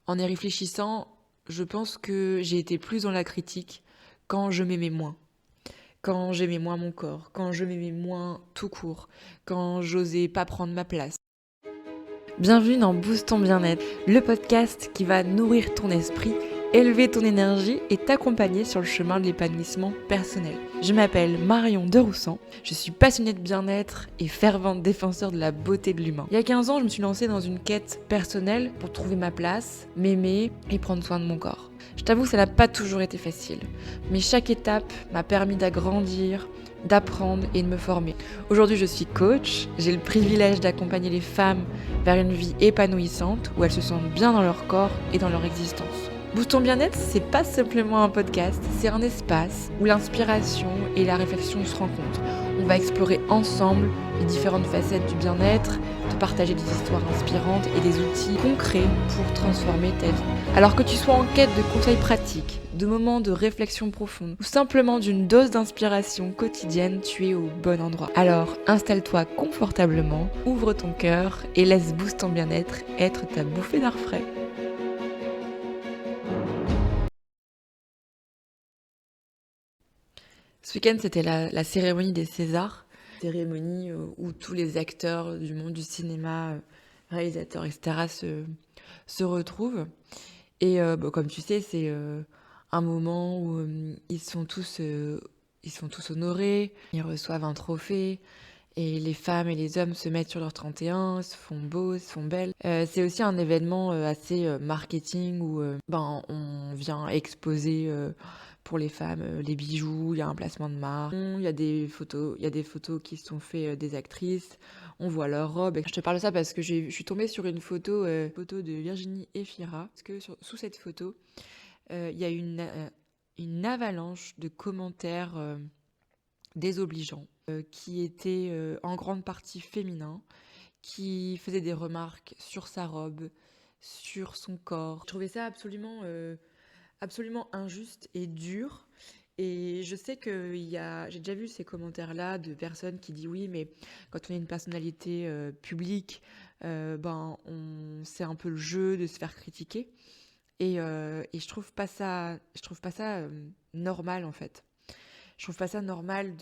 En y réfléchissant, je pense que j'ai été plus dans la critique quand je m'aimais moins. Quand j'aimais moins mon corps, quand je m'aimais moins tout court, quand j'osais pas prendre ma place. Bienvenue dans Boost ton bien-être, le podcast qui va nourrir ton esprit, élever ton énergie et t'accompagner sur le chemin de l'épanouissement personnel. Je m'appelle Marion de Roussan, je suis passionnée de bien-être et fervente défenseur de la beauté de l'humain. Il y a 15 ans, je me suis lancée dans une quête personnelle pour trouver ma place, m'aimer et prendre soin de mon corps. Je t'avoue que ça n'a pas toujours été facile, mais chaque étape m'a permis d'agrandir, d'apprendre et de me former. Aujourd'hui, je suis coach, j'ai le privilège d'accompagner les femmes vers une vie épanouissante où elles se sentent bien dans leur corps et dans leur existence. Boost ton bien-être, c'est pas simplement un podcast, c'est un espace où l'inspiration et la réflexion se rencontrent. On va explorer ensemble les différentes facettes du bien-être, te partager des histoires inspirantes et des outils concrets pour transformer ta vie. Alors que tu sois en quête de conseils pratiques, de moments de réflexion profonde ou simplement d'une dose d'inspiration quotidienne, tu es au bon endroit. Alors installe-toi confortablement, ouvre ton cœur et laisse Boost ton bien-être être ta bouffée d'air frais. Ce week-end, c'était la cérémonie des Césars, cérémonie où tous les acteurs du monde du cinéma, réalisateurs, etc. se retrouvent. Et comme tu sais, c'est un moment où ils sont tous honorés, ils reçoivent un trophée, et les femmes et les hommes se mettent sur leur 31, se font beaux, se font belles. C'est aussi un événement assez marketing où on vient exposer pour les femmes les bijoux, il y a un placement de marque, il y a des photos qui sont faites des actrices, on voit leurs robes. Je te parle de ça parce que je suis tombée sur une photo de Virginie Efira, parce que sous cette photo, il y a une avalanche de commentaires désobligeants qui étaient en grande partie féminins, qui faisaient des remarques sur sa robe, sur son corps. Je trouvais ça absolument injuste et dur. Et je sais que j'ai déjà vu ces commentaires-là de personnes qui disent oui, mais quand on est une personnalité publique, c'est un peu le jeu de se faire critiquer. Et je trouve pas ça normal en fait. Je trouve pas ça normal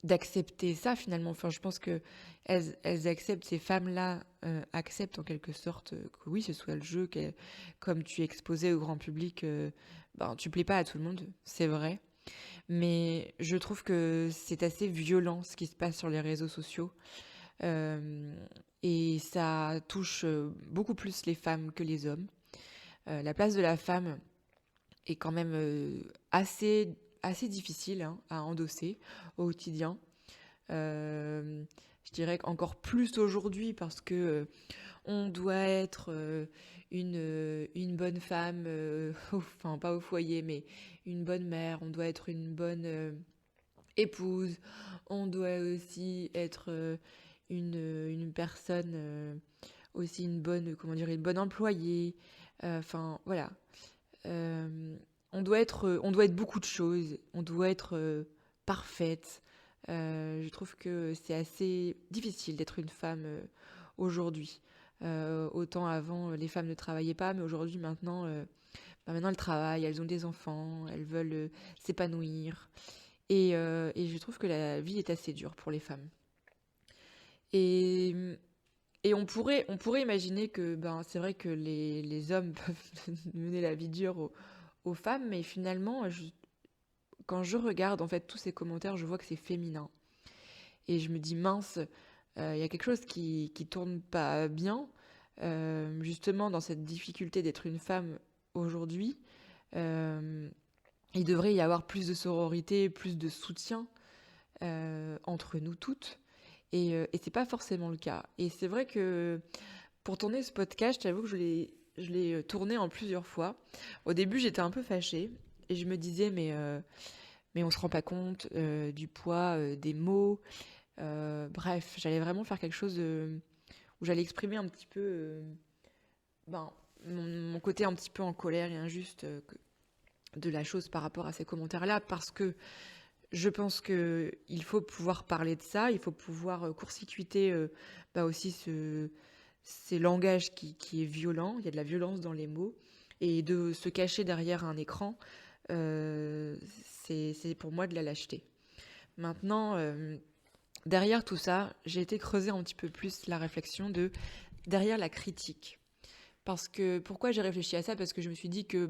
d'accepter ça finalement. Enfin, je pense que elles acceptent, ces femmes-là acceptent en quelque sorte que oui, ce soit le jeu, comme tu es exposé au grand public, tu plais pas à tout le monde, c'est vrai. Mais je trouve que c'est assez violent ce qui se passe sur les réseaux sociaux. Euh, et ça touche beaucoup plus les femmes que les hommes. La place de la femme est quand même assez difficile hein, à endosser au quotidien. Euh, je dirais qu'encore plus aujourd'hui parce que on doit être une bonne femme, enfin pas au foyer, mais une bonne mère, on doit être une bonne épouse, on doit aussi être une personne, aussi une bonne, comment dire, une bonne employée. Enfin voilà. Euh, on doit être beaucoup de choses, on doit être parfaite. Je trouve que c'est assez difficile d'être une femme aujourd'hui. Autant avant, les femmes ne travaillaient pas, mais aujourd'hui, maintenant elles travaillent, elles ont des enfants, elles veulent s'épanouir. Et je trouve que la vie est assez dure pour les femmes. Et, et on pourrait imaginer que c'est vrai que les hommes peuvent mener la vie dure aux femmes, mais finalement, quand je regarde en fait tous ces commentaires, je vois que c'est féminin. Et je me dis, mince, il y a quelque chose qui tourne pas bien, justement dans cette difficulté d'être une femme aujourd'hui. Euh, il devrait y avoir plus de sororité, plus de soutien entre nous toutes. Et c'est pas forcément le cas. Et c'est vrai que pour tourner ce podcast, je t'avoue que je l'ai tourné en plusieurs fois. Au début, j'étais un peu fâchée et je me disais, mais on se rend pas compte du poids des mots. Bref, j'allais vraiment faire quelque chose où j'allais exprimer un petit peu ben, mon côté un petit peu en colère et injuste de la chose par rapport à ces commentaires-là, parce que je pense que il faut pouvoir parler de ça, il faut pouvoir court-circuiter aussi ces langages qui est violent, il y a de la violence dans les mots, et de se cacher derrière un écran, euh, c'est pour moi de la lâcheté. Maintenant, derrière tout ça, j'ai été creuser un petit peu plus la réflexion de derrière la critique. Parce que pourquoi j'ai réfléchi à ça? Parce que je me suis dit que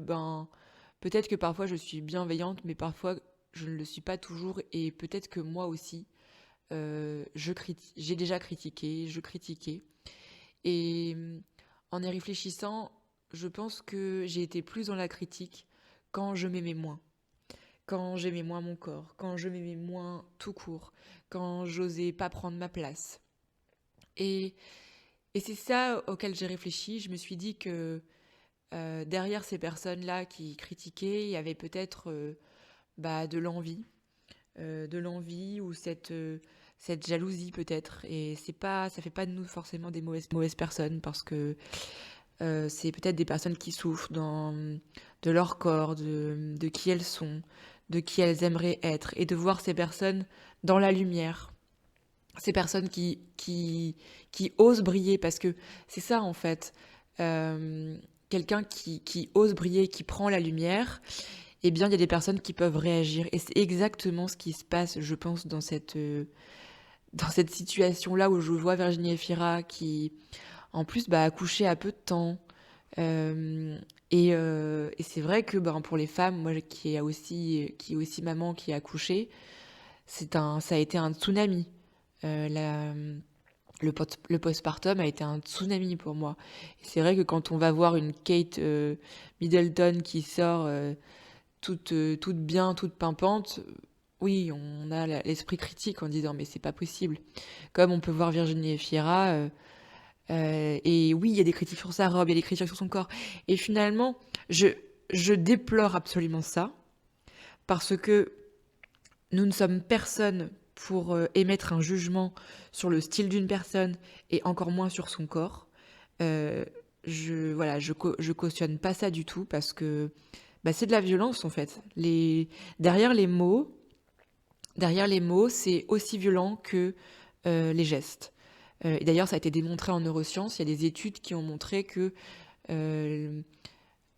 peut-être que parfois je suis bienveillante, mais parfois je ne le suis pas toujours, et peut-être que moi aussi, j'ai déjà critiqué, je critiquais. Et en y réfléchissant, je pense que j'ai été plus dans la critique quand je m'aimais moins. Quand j'aimais moins mon corps, quand je m'aimais moins tout court, quand j'osais pas prendre ma place. Et, et c'est ça auquel j'ai réfléchi. Je me suis dit que derrière ces personnes-là qui critiquaient, il y avait peut-être de l'envie ou cette jalousie peut-être. Et ça fait pas de nous forcément des mauvaises personnes, parce que c'est peut-être des personnes qui souffrent de leur corps, de qui elles sont, de qui elles aimeraient être, et de voir ces personnes dans la lumière, ces personnes qui osent briller, parce que c'est ça en fait. Euh, Quelqu'un qui ose briller, qui prend la lumière, eh bien il y a des personnes qui peuvent réagir. Et c'est exactement ce qui se passe, je pense, dans cette situation-là, où je vois Virginie Efira qui, en plus, a accouché à peu de temps. Euh, et c'est vrai que pour les femmes, moi qui est aussi maman, qui a accouché, ça a été un tsunami. Euh, la, le postpartum a été un tsunami pour moi. Et c'est vrai que quand on va voir une Kate Middleton qui sort toute bien, toute pimpante, oui, on a l'esprit critique en disant mais c'est pas possible. Comme on peut voir Virginie Efira, et oui, il y a des critiques sur sa robe, il y a des critiques sur son corps. Et finalement, je, je déplore absolument ça, parce que nous ne sommes personne pour émettre un jugement sur le style d'une personne, et encore moins sur son corps. Euh, voilà, je cautionne pas ça du tout, parce que c'est de la violence en fait. Derrière les mots, c'est aussi violent que les gestes. Et d'ailleurs, ça a été démontré en neurosciences. Il y a des études qui ont montré que euh,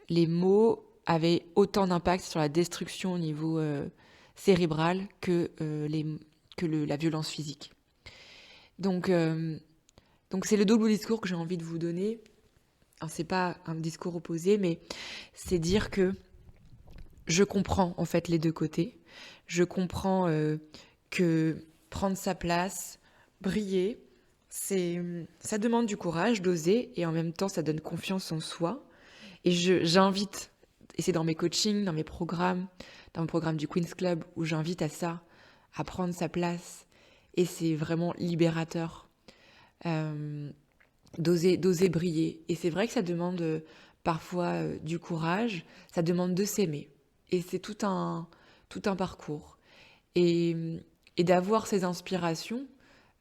les mots avaient autant d'impact sur la destruction au niveau cérébral que la violence physique. Donc, euh, donc c'est le double discours que j'ai envie de vous donner. Alors, c'est pas un discours opposé, mais c'est dire que je comprends en fait les deux côtés. Je comprends que prendre sa place, briller, ça demande du courage, d'oser, et en même temps ça donne confiance en soi. Et j'invite, et c'est dans mes coachings, dans mon programme du Queen's Club, où j'invite à ça, à prendre sa place. Et c'est vraiment libérateur euh, d'oser briller. Et c'est vrai que ça demande parfois du courage, ça demande de s'aimer. Et c'est tout un parcours. Et, et d'avoir ces inspirations,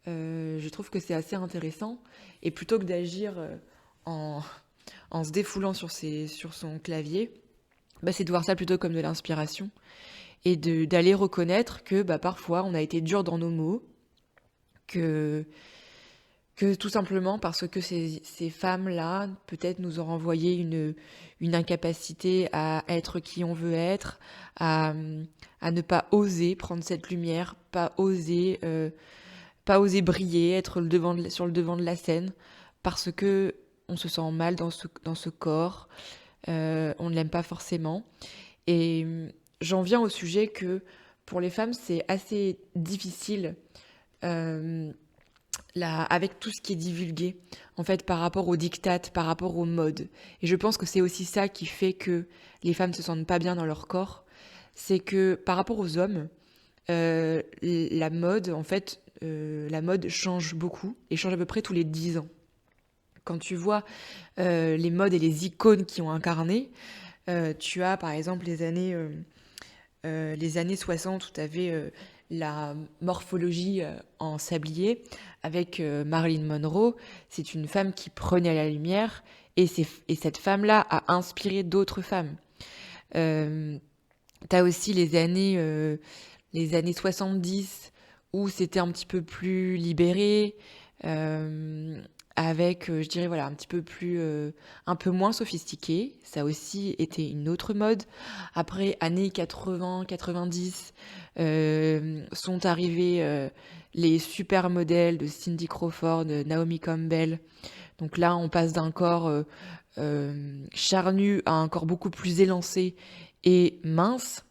je trouve que c'est assez intéressant. Et plutôt que d'agir en, en se défoulant sur son clavier, c'est de voir ça plutôt comme de l'inspiration, et d'aller reconnaître que parfois on a été dur dans nos mots, que, que tout simplement parce que ces femmes-là peut-être nous ont renvoyé une incapacité à être qui on veut être, à, à ne pas oser prendre cette lumière, pas oser briller, être sur le devant de la scène, parce que on se sent mal dans ce corps, on ne l'aime pas forcément. Et j'en viens au sujet que pour les femmes, c'est assez difficile, euh, avec tout ce qui est divulgué, en fait, par rapport aux dictates, par rapport aux modes. Et je pense que c'est aussi ça qui fait que les femmes ne se sentent pas bien dans leur corps. C'est que par rapport aux hommes, la mode, en fait, la mode change beaucoup, et change à peu près tous les 10 ans. Quand tu vois les modes et les icônes qui ont incarné, tu as par exemple les années 60, où tu avais la morphologie en sablier avec Marilyn Monroe. C'est une femme qui prenait la lumière, et cette femme-là a inspiré d'autres femmes. Euh, Tu as aussi les années 70, où c'était un petit peu plus libéré, euh, avec, je dirais, voilà, un petit peu plus, un peu moins sophistiqué. Ça a aussi été une autre mode. Après, années 80-90, sont arrivés, les super modèles de Cindy Crawford, Naomi Campbell. Donc là, on passe d'un corps, charnu à un corps beaucoup plus élancé et mince,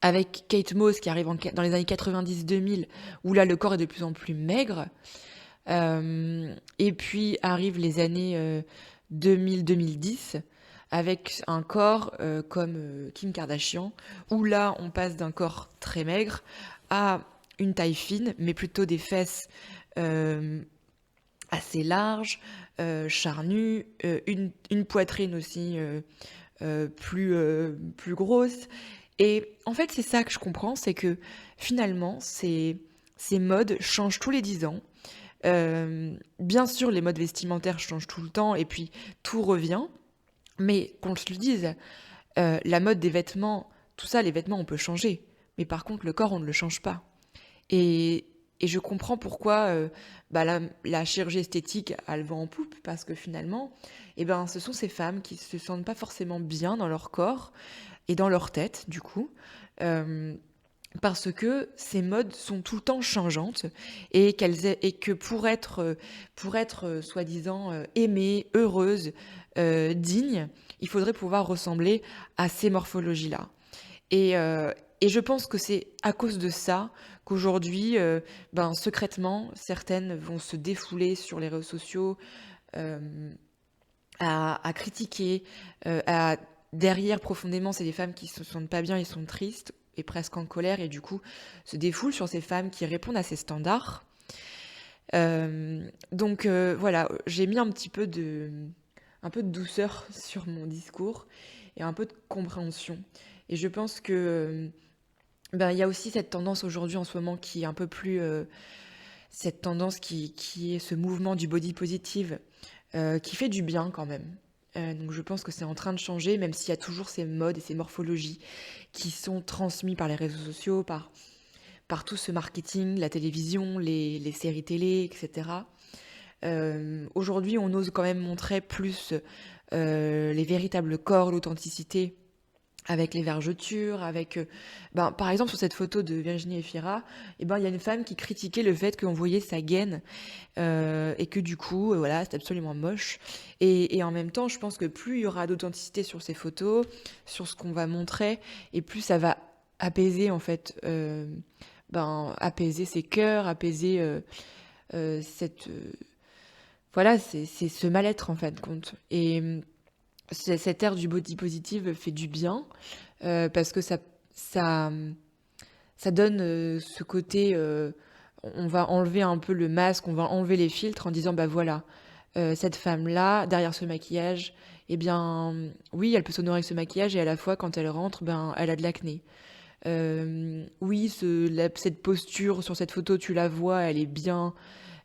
avec Kate Moss qui arrive dans les années 90-2000, où là, le corps est de plus en plus maigre. Et puis arrivent les années 2000-2010 avec un corps comme Kim Kardashian, où là on passe d'un corps très maigre à une taille fine, mais plutôt des fesses euh, assez larges, charnues, une poitrine aussi plus grosse. Et en fait, c'est ça que je comprends, c'est que finalement, ces modes changent tous les 10 ans. Bien sûr, les modes vestimentaires changent tout le temps et puis tout revient. Mais qu'on se le dise, la mode des vêtements, tout ça, les vêtements, on peut changer. Mais par contre, le corps, on ne le change pas. Et, et je comprends pourquoi la chirurgie esthétique a le vent en poupe, parce que finalement, eh ben, ce sont ces femmes qui se sentent pas forcément bien dans leur corps et dans leur tête, du coup. Euh, Parce que ces modes sont tout le temps changeantes et que pour être soi-disant aimée, heureuse, digne, il faudrait pouvoir ressembler à ces morphologies-là. Et je pense que c'est à cause de ça qu'aujourd'hui, secrètement, certaines vont se défouler sur les réseaux sociaux, euh, à critiquer, derrière profondément, c'est des femmes qui se sentent pas bien et sont tristes et presque en colère et du coup se défoulent sur ces femmes qui répondent à ces standards. Donc voilà, j'ai mis un peu de douceur sur mon discours et un peu de compréhension. Et je pense que il y a aussi cette tendance aujourd'hui en ce moment qui est un peu plus cette tendance qui est ce mouvement du body positive qui fait du bien quand même. Donc je pense que c'est en train de changer, même s'il y a toujours ces modes et ces morphologies qui sont transmis par les réseaux sociaux, par tout ce marketing, la télévision, les séries télé, etc. Aujourd'hui, on ose quand même montrer plus les véritables corps, l'authenticité, avec les vergetures, par exemple sur cette photo de Virginie Efira, il y a une femme qui critiquait le fait qu'on voyait sa gaine et que du coup, voilà, c'est absolument moche. Et en même temps, je pense que plus il y aura d'authenticité sur ces photos, sur ce qu'on va montrer, et plus ça va apaiser en fait, apaiser ses cœurs, apaiser voilà, c'est ce mal-être en fin de compte. Et cette ère du body positive fait du bien parce que ça, ça donne ce côté, on va enlever un peu le masque, on va enlever les filtres en disant, bah voilà, cette femme-là, derrière ce maquillage, eh bien, oui, elle peut s'honorer avec ce maquillage et à la fois, quand elle rentre, elle a de l'acné. Oui, cette posture sur cette photo, tu la vois, elle est bien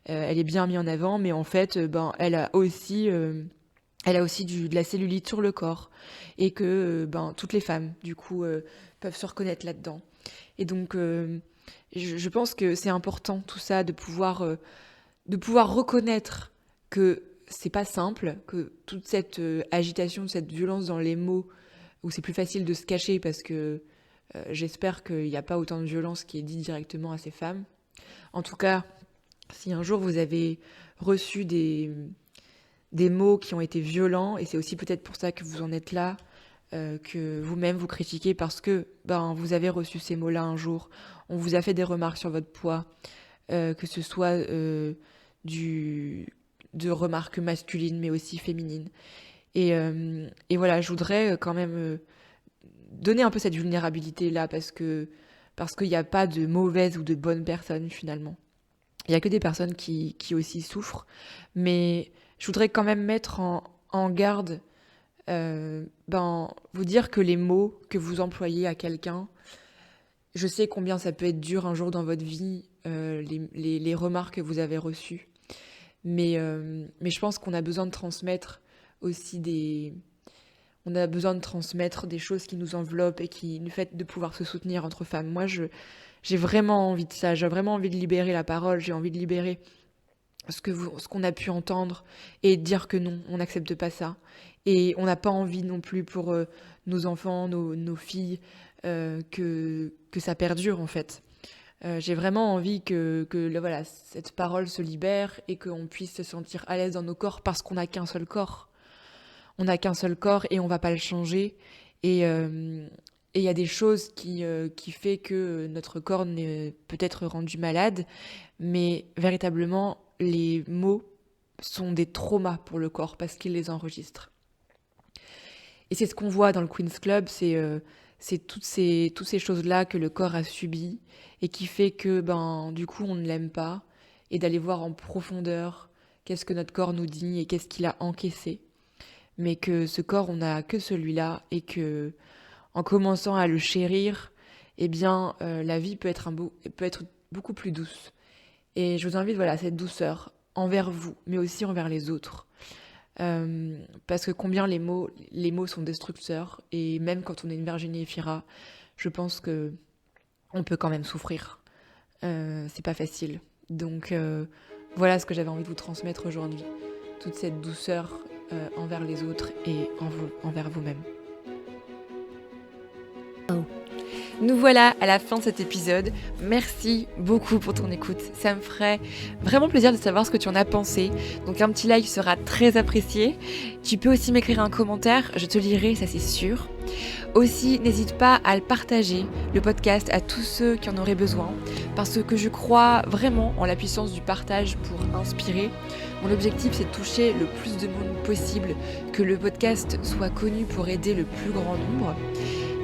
mise en avant, mais en fait, elle a aussi de la cellulite sur le corps et que toutes les femmes, du coup, peuvent se reconnaître là-dedans. Et donc, je pense que c'est important tout ça de pouvoir reconnaître que c'est pas simple, que toute cette agitation, cette violence dans les mots, où c'est plus facile de se cacher parce que j'espère qu'il n'y a pas autant de violence qui est dite directement à ces femmes. En tout cas, si un jour vous avez reçu des mots qui ont été violents, et c'est aussi peut-être pour ça que vous en êtes là, que vous-même vous critiquez parce que vous avez reçu ces mots-là un jour, on vous a fait des remarques sur votre poids, que ce soit du, de remarques masculines mais aussi féminines. Et voilà, je voudrais quand même donner un peu cette vulnérabilité-là parce qu'il n'y a pas de mauvaises ou de bonnes personnes finalement. Il n'y a que des personnes qui aussi souffrent, mais je voudrais quand même mettre en garde, vous dire que les mots que vous employez à quelqu'un, je sais combien ça peut être dur un jour dans votre vie, les remarques que vous avez reçues, mais je pense qu'on a besoin de transmettre aussi on a besoin de transmettre des choses qui nous enveloppent et qui nous fait de pouvoir se soutenir entre femmes. Moi, j'ai vraiment envie de ça, j'ai vraiment envie de libérer la parole, j'ai envie de libérer ce qu'on a pu entendre et dire que non, on n'accepte pas ça. Et on n'a pas envie non plus pour nos enfants, nos filles, que ça perdure en fait. J'ai vraiment envie que voilà, cette parole se libère et qu'on puisse se sentir à l'aise dans nos corps parce qu'on n'a qu'un seul corps. On n'a qu'un seul corps et on va pas le changer. Et il y a des choses qui fait que notre corps peut être rendu malade, mais véritablement, les mots sont des traumas pour le corps parce qu'ils les enregistrent. Et c'est ce qu'on voit dans le Queen's Club, c'est toutes ces choses-là que le corps a subies et qui fait que du coup on ne l'aime pas, et d'aller voir en profondeur qu'est-ce que notre corps nous dit et qu'est-ce qu'il a encaissé. Mais que ce corps, on n'a que celui-là, et que en commençant à le chérir, eh bien la vie peut être beaucoup plus douce. Et je vous invite, voilà, à cette douceur envers vous, mais aussi envers les autres. Parce que combien les mots sont destructeurs, et même quand on est une Virginie Efira, je pense que on peut quand même souffrir. C'est pas facile. Donc voilà ce que j'avais envie de vous transmettre aujourd'hui. Toute cette douceur envers les autres et envers vous-même. Nous voilà à la fin de cet épisode. Merci beaucoup pour ton écoute. Ça me ferait vraiment plaisir de savoir ce que tu en as pensé. Donc un petit like sera très apprécié. Tu peux aussi m'écrire un commentaire, je te lirai, ça c'est sûr. Aussi, n'hésite pas à le partager, le podcast, à tous ceux qui en auraient besoin, parce que je crois vraiment en la puissance du partage pour inspirer. Mon objectif, c'est de toucher le plus de monde possible, que le podcast soit connu pour aider le plus grand nombre.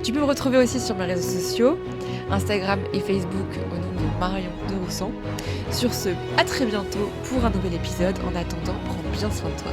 Tu peux me retrouver aussi sur mes réseaux sociaux, Instagram et Facebook au nom de Marion de Roussan. Sur ce, à très bientôt pour un nouvel épisode. En attendant, prends bien soin de toi.